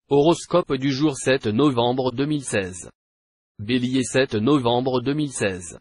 Horoscope du jour 7 novembre 2016. Bélier 7 novembre 2016.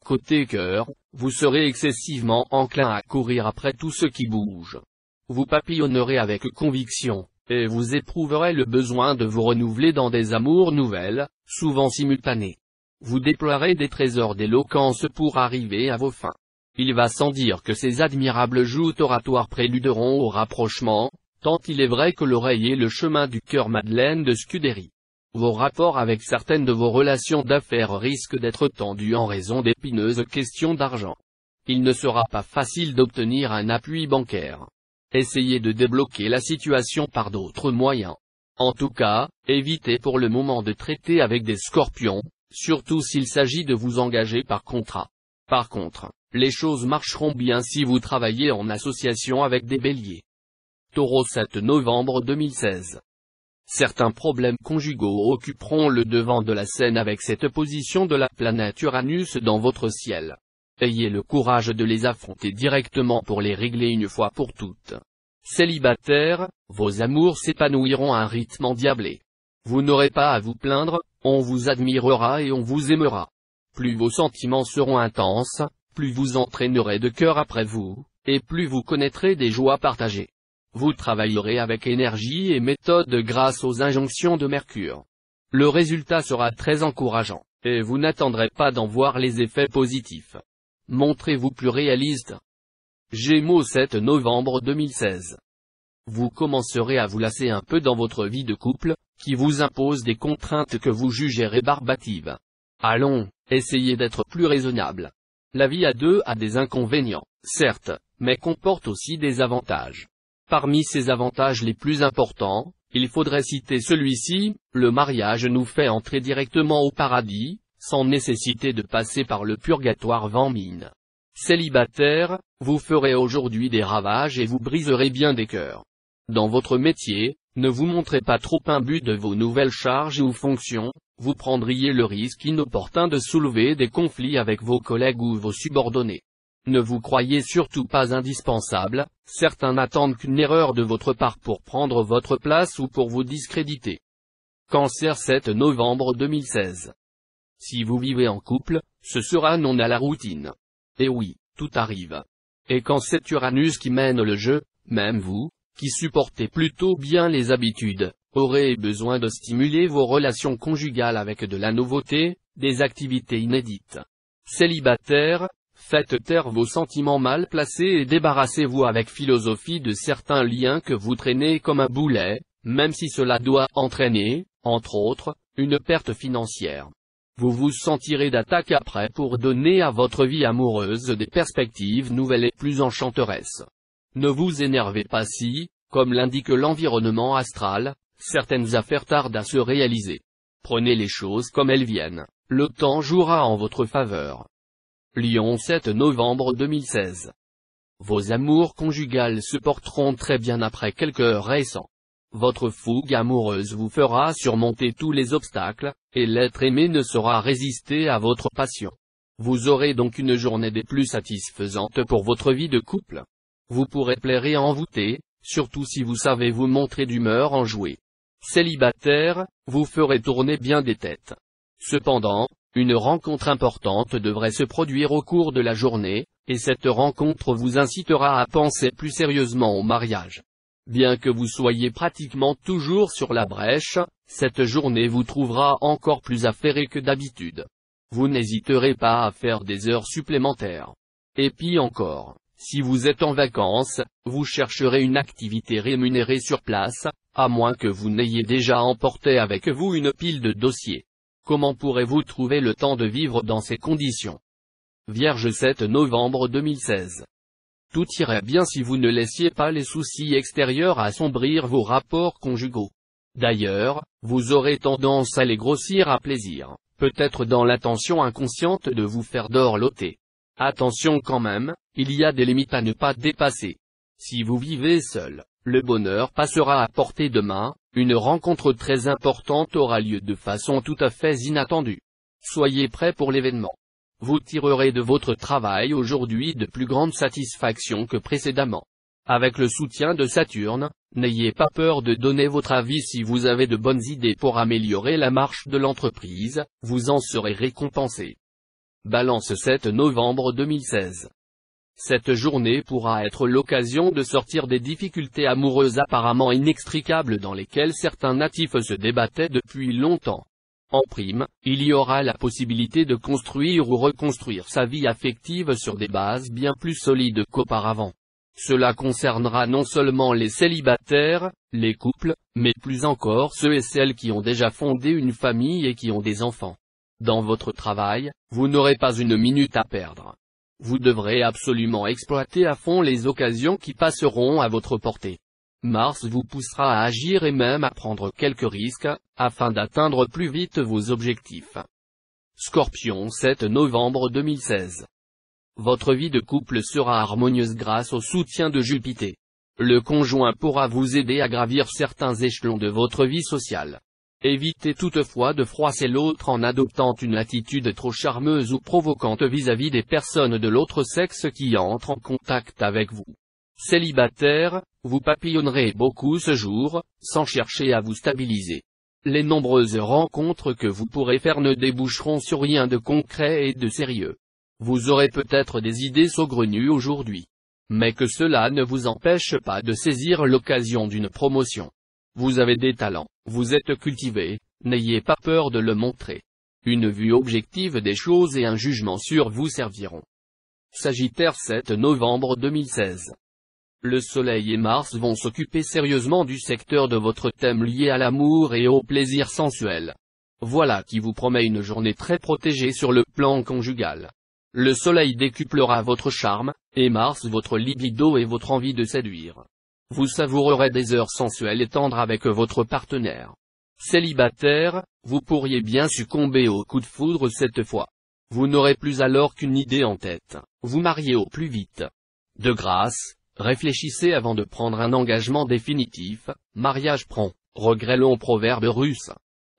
Côté cœur, vous serez excessivement enclin à courir après tout ce qui bouge. Vous papillonnerez avec conviction, et vous éprouverez le besoin de vous renouveler dans des amours nouvelles, souvent simultanées. Vous déploierez des trésors d'éloquence pour arriver à vos fins. Il va sans dire que ces admirables joutes oratoires préluderont au rapprochement, tant il est vrai que l'oreille est le chemin du cœur. Madeleine de Scudéry. Vos rapports avec certaines de vos relations d'affaires risquent d'être tendus en raison d'épineuses questions d'argent. Il ne sera pas facile d'obtenir un appui bancaire. Essayez de débloquer la situation par d'autres moyens. En tout cas, évitez pour le moment de traiter avec des scorpions, surtout s'il s'agit de vous engager par contrat. Par contre, les choses marcheront bien si vous travaillez en association avec des béliers. Taureau 7 novembre 2016. Certains problèmes conjugaux occuperont le devant de la scène avec cette position de la planète Uranus dans votre ciel. Ayez le courage de les affronter directement pour les régler une fois pour toutes. Célibataire, vos amours s'épanouiront à un rythme endiablé. Vous n'aurez pas à vous plaindre, on vous admirera et on vous aimera. Plus vos sentiments seront intenses, plus vous entraînerez de cœur après vous, et plus vous connaîtrez des joies partagées. Vous travaillerez avec énergie et méthode grâce aux injonctions de Mercure. Le résultat sera très encourageant, et vous n'attendrez pas d'en voir les effets positifs. Montrez-vous plus réaliste. Gémeaux 7 novembre 2016. Vous commencerez à vous lasser un peu dans votre vie de couple, qui vous impose des contraintes que vous jugez rébarbatives. Allons, essayez d'être plus raisonnable. La vie à deux a des inconvénients, certes, mais comporte aussi des avantages. Parmi ces avantages les plus importants, il faudrait citer celui-ci: le mariage nous fait entrer directement au paradis, sans nécessité de passer par le purgatoire vent mine. Célibataire, vous ferez aujourd'hui des ravages et vous briserez bien des cœurs. Dans votre métier, ne vous montrez pas trop imbu de vos nouvelles charges ou fonctions, vous prendriez le risque inopportun de soulever des conflits avec vos collègues ou vos subordonnés. Ne vous croyez surtout pas indispensable, certains n'attendent qu'une erreur de votre part pour prendre votre place ou pour vous discréditer. Cancer 7 novembre 2016. Si vous vivez en couple, ce sera non à la routine. Et oui, tout arrive. Et quand c'est Uranus qui mène le jeu, même vous, qui supportez plutôt bien les habitudes, aurez besoin de stimuler vos relations conjugales avec de la nouveauté, des activités inédites. Célibataire, faites taire vos sentiments mal placés et débarrassez-vous avec philosophie de certains liens que vous traînez comme un boulet, même si cela doit entraîner, entre autres, une perte financière. Vous vous sentirez d'attaque après pour donner à votre vie amoureuse des perspectives nouvelles et plus enchanteresses. Ne vous énervez pas si, comme l'indique l'environnement astral, certaines affaires tardent à se réaliser. Prenez les choses comme elles viennent, le temps jouera en votre faveur. Lion 7 novembre 2016. Vos amours conjugales se porteront très bien après quelques heures récents. Votre fougue amoureuse vous fera surmonter tous les obstacles, et l'être aimé ne saura résister à votre passion. Vous aurez donc une journée des plus satisfaisantes pour votre vie de couple. Vous pourrez plaire et envoûter, surtout si vous savez vous montrer d'humeur enjouée. Célibataire, vous ferez tourner bien des têtes. Cependant, une rencontre importante devrait se produire au cours de la journée, et cette rencontre vous incitera à penser plus sérieusement au mariage. Bien que vous soyez pratiquement toujours sur la brèche, cette journée vous trouvera encore plus affairé que d'habitude. Vous n'hésiterez pas à faire des heures supplémentaires. Et puis encore, si vous êtes en vacances, vous chercherez une activité rémunérée sur place, à moins que vous n'ayez déjà emporté avec vous une pile de dossiers. Comment pourrez-vous trouver le temps de vivre dans ces conditions? Vierge 7 novembre 2016. Tout irait bien si vous ne laissiez pas les soucis extérieurs assombrir vos rapports conjugaux. D'ailleurs, vous aurez tendance à les grossir à plaisir, peut-être dans l'intention inconsciente de vous faire dorloter. Attention quand même, il y a des limites à ne pas dépasser. Si vous vivez seul, le bonheur passera à portée de main, une rencontre très importante aura lieu de façon tout à fait inattendue. Soyez prêts pour l'événement. Vous tirerez de votre travail aujourd'hui de plus grandes satisfactions que précédemment. Avec le soutien de Saturne, N'ayez pas peur de donner votre avis si vous avez de bonnes idées pour améliorer la marche de l'entreprise, vous en serez récompensé. Balance 7 novembre 2016. Cette journée pourra être l'occasion de sortir des difficultés amoureuses apparemment inextricables dans lesquelles certains natifs se débattaient depuis longtemps. En prime, il y aura la possibilité de construire ou reconstruire sa vie affective sur des bases bien plus solides qu'auparavant. Cela concernera non seulement les célibataires, les couples, mais plus encore ceux et celles qui ont déjà fondé une famille et qui ont des enfants. Dans votre travail, vous n'aurez pas une minute à perdre. Vous devrez absolument exploiter à fond les occasions qui passeront à votre portée. Mars vous poussera à agir et même à prendre quelques risques, afin d'atteindre plus vite vos objectifs. Scorpion 7 novembre 2016. Votre vie de couple sera harmonieuse grâce au soutien de Jupiter. Le conjoint pourra vous aider à gravir certains échelons de votre vie sociale. Évitez toutefois de froisser l'autre en adoptant une attitude trop charmeuse ou provocante vis-à-vis des personnes de l'autre sexe qui entrent en contact avec vous. Célibataire, vous papillonnerez beaucoup ce jour, sans chercher à vous stabiliser. Les nombreuses rencontres que vous pourrez faire ne déboucheront sur rien de concret et de sérieux. Vous aurez peut-être des idées saugrenues aujourd'hui. Mais que cela ne vous empêche pas de saisir l'occasion d'une promotion. Vous avez des talents, vous êtes cultivé, n'ayez pas peur de le montrer. Une vue objective des choses et un jugement sûr vous serviront. Sagittaire 7 novembre 2016. Le Soleil et Mars vont s'occuper sérieusement du secteur de votre thème lié à l'amour et au plaisir sensuel. Voilà qui vous promet une journée très protégée sur le plan conjugal. Le Soleil décuplera votre charme, et Mars votre libido et votre envie de séduire. Vous savourerez des heures sensuelles et tendres avec votre partenaire. Célibataire, vous pourriez bien succomber au coup de foudre cette fois. Vous n'aurez plus alors qu'une idée en tête, vous mariez au plus vite. De grâce, réfléchissez avant de prendre un engagement définitif, mariage prompt, regret long proverbe russe.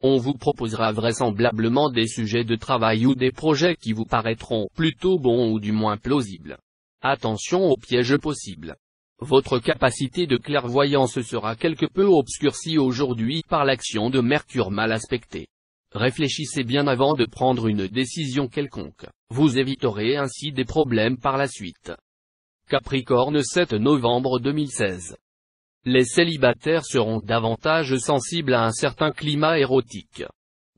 On vous proposera vraisemblablement des sujets de travail ou des projets qui vous paraîtront plutôt bons ou du moins plausibles. Attention aux pièges possibles. Votre capacité de clairvoyance sera quelque peu obscurcie aujourd'hui par l'action de Mercure mal aspecté. Réfléchissez bien avant de prendre une décision quelconque, vous éviterez ainsi des problèmes par la suite. Capricorne 7 novembre 2016. Les célibataires seront davantage sensibles à un certain climat érotique.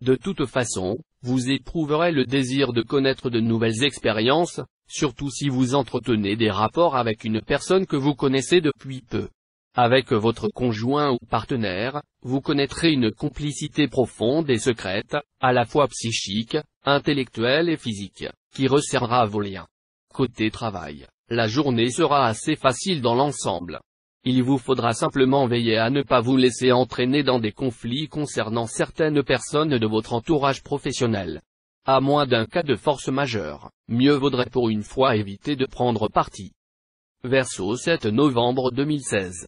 De toute façon, vous éprouverez le désir de connaître de nouvelles expériences, surtout si vous entretenez des rapports avec une personne que vous connaissez depuis peu. Avec votre conjoint ou partenaire, vous connaîtrez une complicité profonde et secrète, à la fois psychique, intellectuelle et physique, qui resserrera vos liens. Côté travail, la journée sera assez facile dans l'ensemble. Il vous faudra simplement veiller à ne pas vous laisser entraîner dans des conflits concernant certaines personnes de votre entourage professionnel. À moins d'un cas de force majeure, mieux vaudrait pour une fois éviter de prendre parti. Verseau 7 novembre 2016.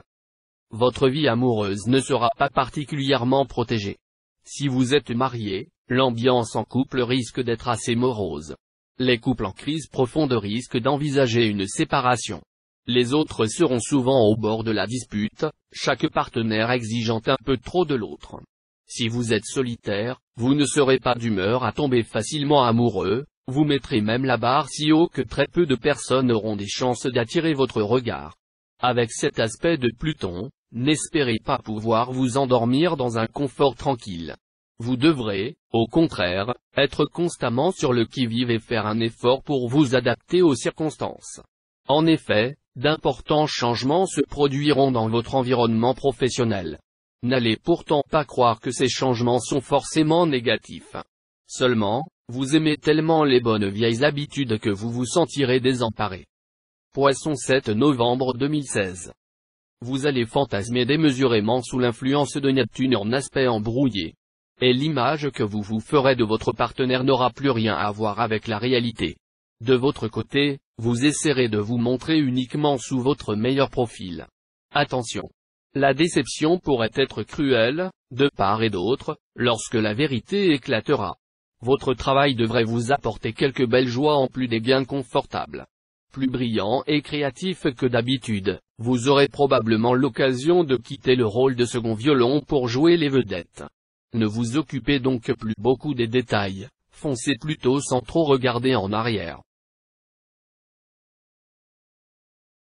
Votre vie amoureuse ne sera pas particulièrement protégée. Si vous êtes marié, l'ambiance en couple risque d'être assez morose. Les couples en crise profonde risquent d'envisager une séparation. Les autres seront souvent au bord de la dispute, chaque partenaire exigeant un peu trop de l'autre. Si vous êtes solitaire, vous ne serez pas d'humeur à tomber facilement amoureux, vous mettrez même la barre si haut que très peu de personnes auront des chances d'attirer votre regard. Avec cet aspect de Pluton, n'espérez pas pouvoir vous endormir dans un confort tranquille. Vous devrez, au contraire, être constamment sur le qui-vive et faire un effort pour vous adapter aux circonstances. En effet, d'importants changements se produiront dans votre environnement professionnel. N'allez pourtant pas croire que ces changements sont forcément négatifs. Seulement, vous aimez tellement les bonnes vieilles habitudes que vous vous sentirez désemparé. Poisson 7 novembre 2016. Vous allez fantasmer démesurément sous l'influence de Neptune en aspect embrouillé. Et l'image que vous vous ferez de votre partenaire n'aura plus rien à voir avec la réalité. De votre côté, vous essaierez de vous montrer uniquement sous votre meilleur profil. Attention! La déception pourrait être cruelle, de part et d'autre, lorsque la vérité éclatera. Votre travail devrait vous apporter quelques belles joies en plus des gains confortables. Plus brillant et créatif que d'habitude, vous aurez probablement l'occasion de quitter le rôle de second violon pour jouer les vedettes. Ne vous occupez donc plus beaucoup des détails, foncez plutôt sans trop regarder en arrière.